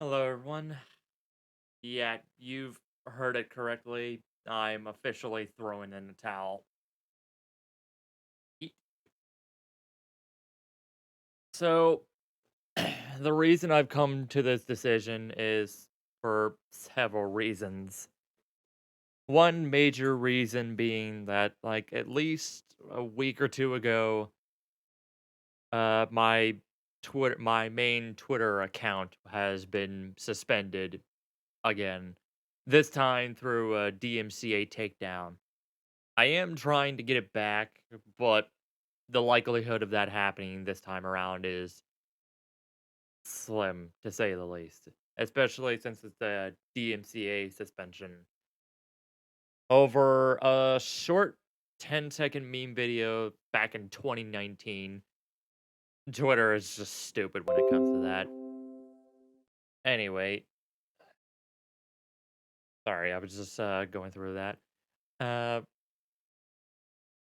Hello, everyone. Yeah, you've heard it correctly. I'm officially throwing in the towel. E- So, the reason I've come to this decision is for several reasons. One major reason being that, like, at least a week or two ago, my main Twitter account has been suspended again. This time through a DMCA takedown. I am trying to get it back, but the likelihood of that happening this time around is slim, to say the least. Especially since it's a DMCA suspension. Over a short 10-second meme video back in 2019, Twitter is just stupid when it comes to that. Anyway, sorry, I was just going through that. Uh,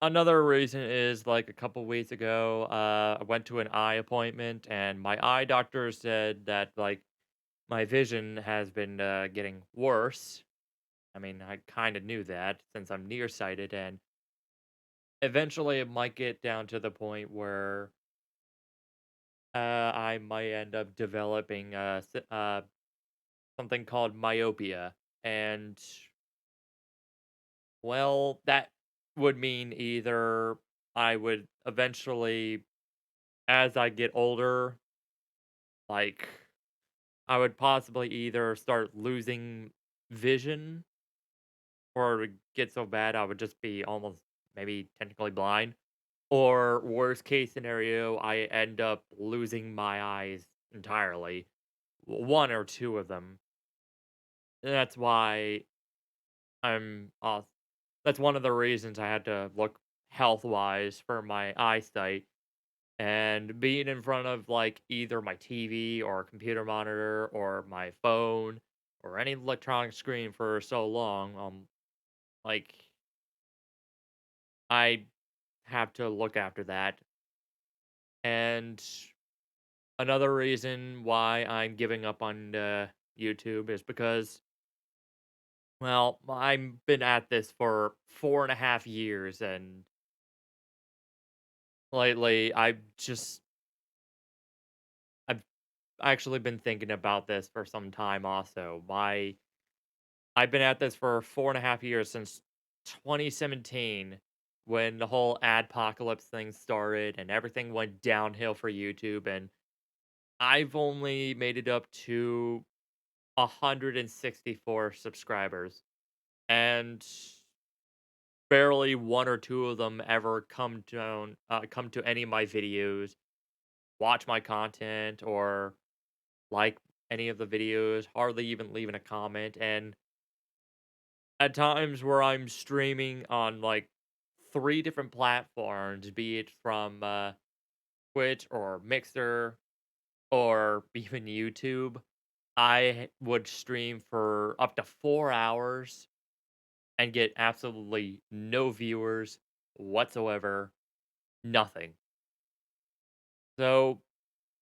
Another reason is, like, a couple weeks ago, I went to an eye appointment, and my eye doctor said that, like, my vision has been, getting worse. I mean, I kinda knew that since I'm nearsighted, and eventually it might get down to the point where, I might end up developing, something called myopia, and, well, that would mean either I would eventually, as I get older, like, I would possibly either start losing vision or it would get so bad I would just be almost maybe technically blind. Or worst case scenario, I end up losing my eyes entirely. One or two of them. That's why I'm that's one of the reasons I had to look health wise for my eyesight. And being in front of, like, either my TV or computer monitor or my phone or any electronic screen for so long, like, I have to look after that. And another reason why I'm giving up on, YouTube is because, well, I've been at this for 4.5 years, and lately, I've actually been thinking about this for some time also. I've been at this for 4.5 years since 2017 when the whole adpocalypse thing started and everything went downhill for YouTube, and I've only made it up to 164 subscribers, and barely one or two of them ever come to any of my videos, watch my content, or like any of the videos, hardly even leaving a comment, and at times where I'm streaming on, like, 3 different platforms, be it from, Twitch or Mixer or even YouTube, I would stream for up to 4 hours and get absolutely no viewers whatsoever, nothing. So,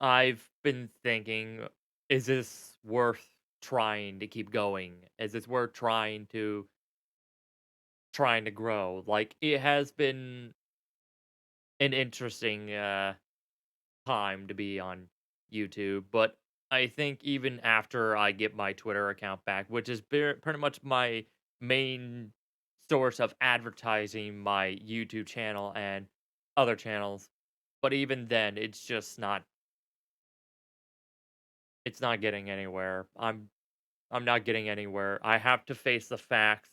I've been thinking, is this worth trying to keep going? Is this worth trying to grow? Like, it has been an interesting, time to be on YouTube, but I think even after I get my Twitter account back, which is pretty much my main source of advertising my YouTube channel and other channels, but even then, it's not getting anywhere. I'm not getting anywhere. I have to face the facts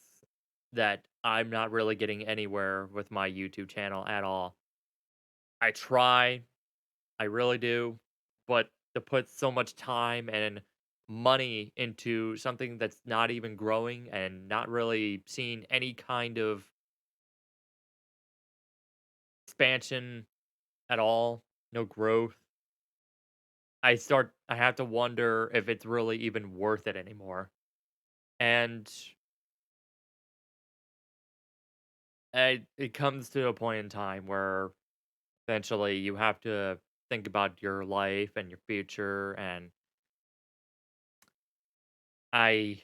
that I'm not really getting anywhere with my YouTube channel at all. I try, I really do, but to put so much time and money into something that's not even growing and not really seeing any kind of expansion at all, no growth, I have to wonder if it's really even worth it anymore. And it comes to a point in time where eventually you have to think about your life and your future, and I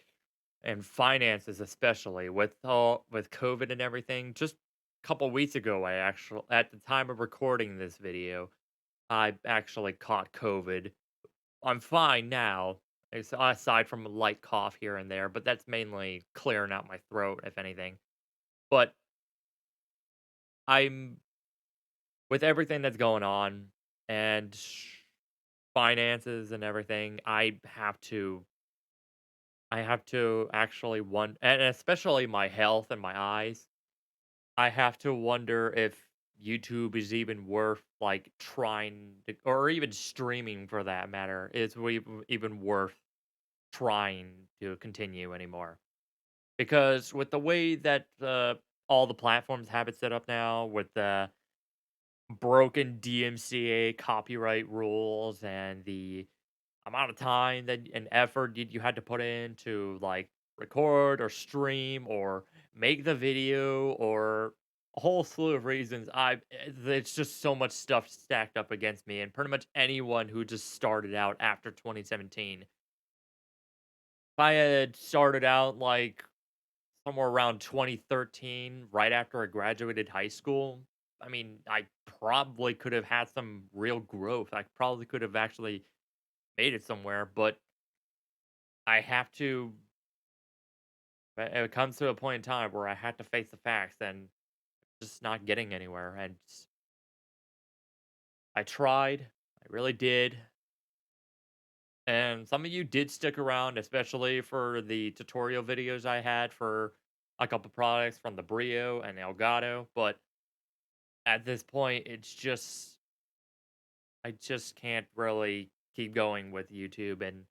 and finances especially with COVID and everything. Just a couple weeks ago, I actually at the time of recording this video, I actually caught COVID. I'm fine now, aside from a light cough here and there, but that's mainly clearing out my throat, if anything. But I'm with everything that's going on and finances and everything, I have to actually and especially my health and my eyes. I have to wonder if YouTube is even worth like trying to, or even streaming for that matter, even worth trying to continue anymore. Because with the way that all the platforms have it set up now, with the broken DMCA copyright rules and the amount of time that and effort you had to put in to like record or stream or make the video or a whole slew of reasons it's just so much stuff stacked up against me and pretty much anyone who just started out after 2017. If I had started out like somewhere around 2013, right after I graduated high school, I mean, I probably could have had some real growth. I probably could have actually made it somewhere, but I have to. It comes to a point in time where I had to face the facts and just not getting anywhere. And I tried, I really did. And some of you did stick around, especially for the tutorial videos I had for a couple products from the Brio and Elgato. But at this point, I just can't really keep going with YouTube and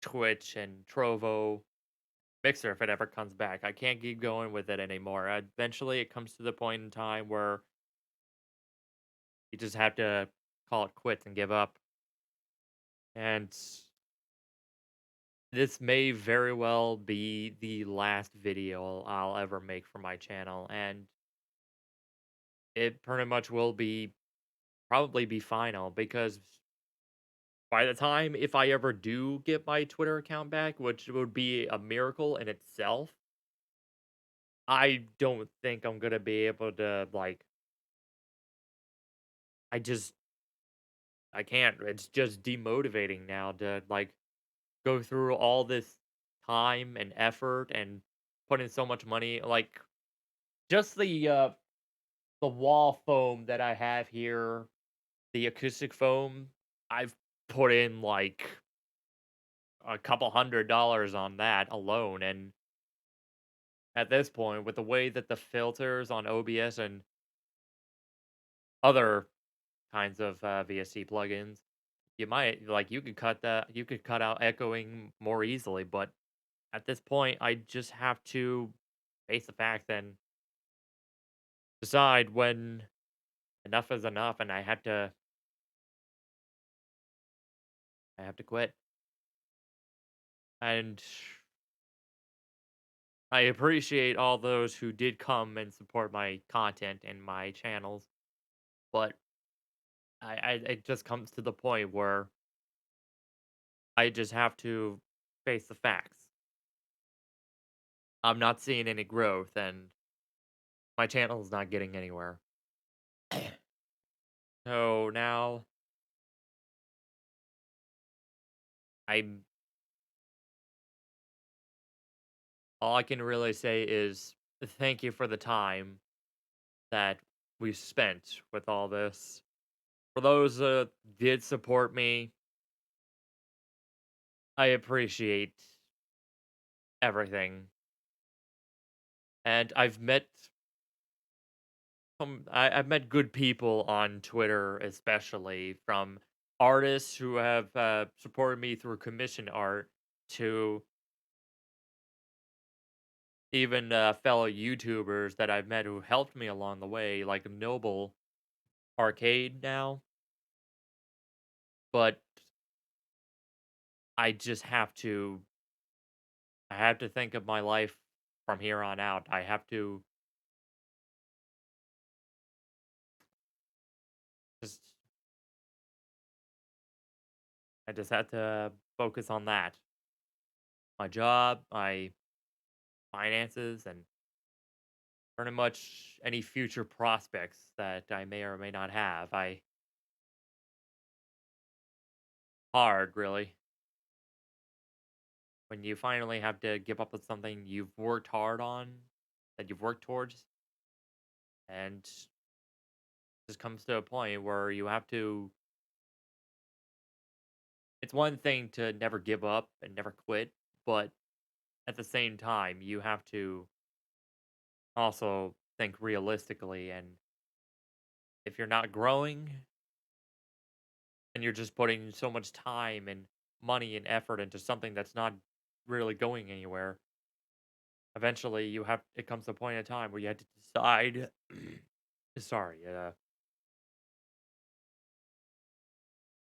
Twitch and Trovo Mixer if it ever comes back. I can't keep going with it anymore. Eventually, it comes to the point in time where you just have to call it quits and give up. And this may very well be the last video I'll ever make for my channel. And it pretty much will probably be final because by the time if I ever do get my Twitter account back, which would be a miracle in itself, I don't think I'm gonna be able to like I just I can't. It's just demotivating now to like go through all this time and effort and put in so much money. Like just the wall foam that I have here, the acoustic foam, I've put in like a couple $100 on that alone. And at this point, with the way that the filters on OBS and other kinds of VST plugins, you could cut out echoing more easily, but at this point, I just have to face the fact and decide when enough is enough, and I have to quit. And I appreciate all those who did come and support my content and my channels, but I it just comes to the point where I just have to face the facts. I'm not seeing any growth, and my channel is not getting anywhere. So now I'm all I can really say is thank you for the time that we've spent with all this. For those that did support me, I appreciate everything. And I've met good people on Twitter, especially from artists who have supported me through commission art to even fellow YouTubers that I've met who helped me along the way, like Noble Arcade now. But I just I have to think of my life from here on out. Just I just have to focus on that. my job, my finances, and pretty much any future prospects that I may or may not have. I hard really when you finally have to give up on something you've worked hard on, that you've worked towards, and just comes to a point where you have to. It's one thing to never give up and never quit, but at the same time, you have to also think realistically. And if you're not growing and you're just putting so much time and money and effort into something that's not really going anywhere, eventually it comes to a point in time where you have to decide. Sorry,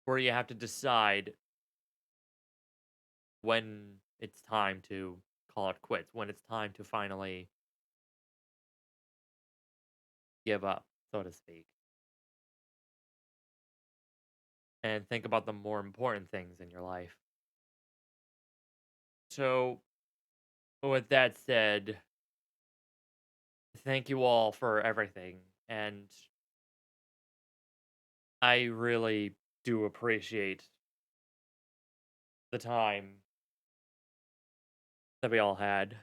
where you have to decide when it's time to call it quits, when it's time to finally give up, so to speak, and think about the more important things in your life. So, with that said, thank you all for everything. And I really do appreciate the time that we all had,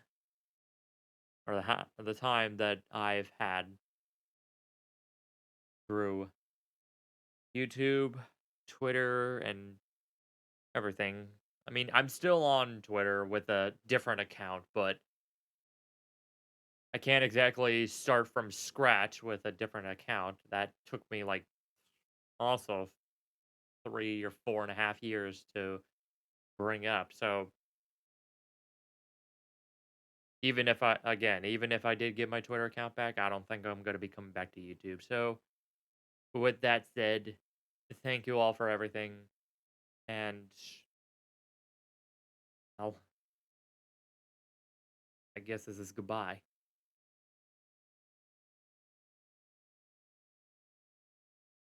or the time that I've had through YouTube, Twitter, and everything. I mean, I'm still on Twitter with a different account, but I can't exactly start from scratch with a different account. That took me like also 3 or 4.5 years to bring up. So even if I did get my Twitter account back, I don't think I'm going to be coming back to YouTube. So with that said, thank you all for everything, and I'll, I guess this is goodbye.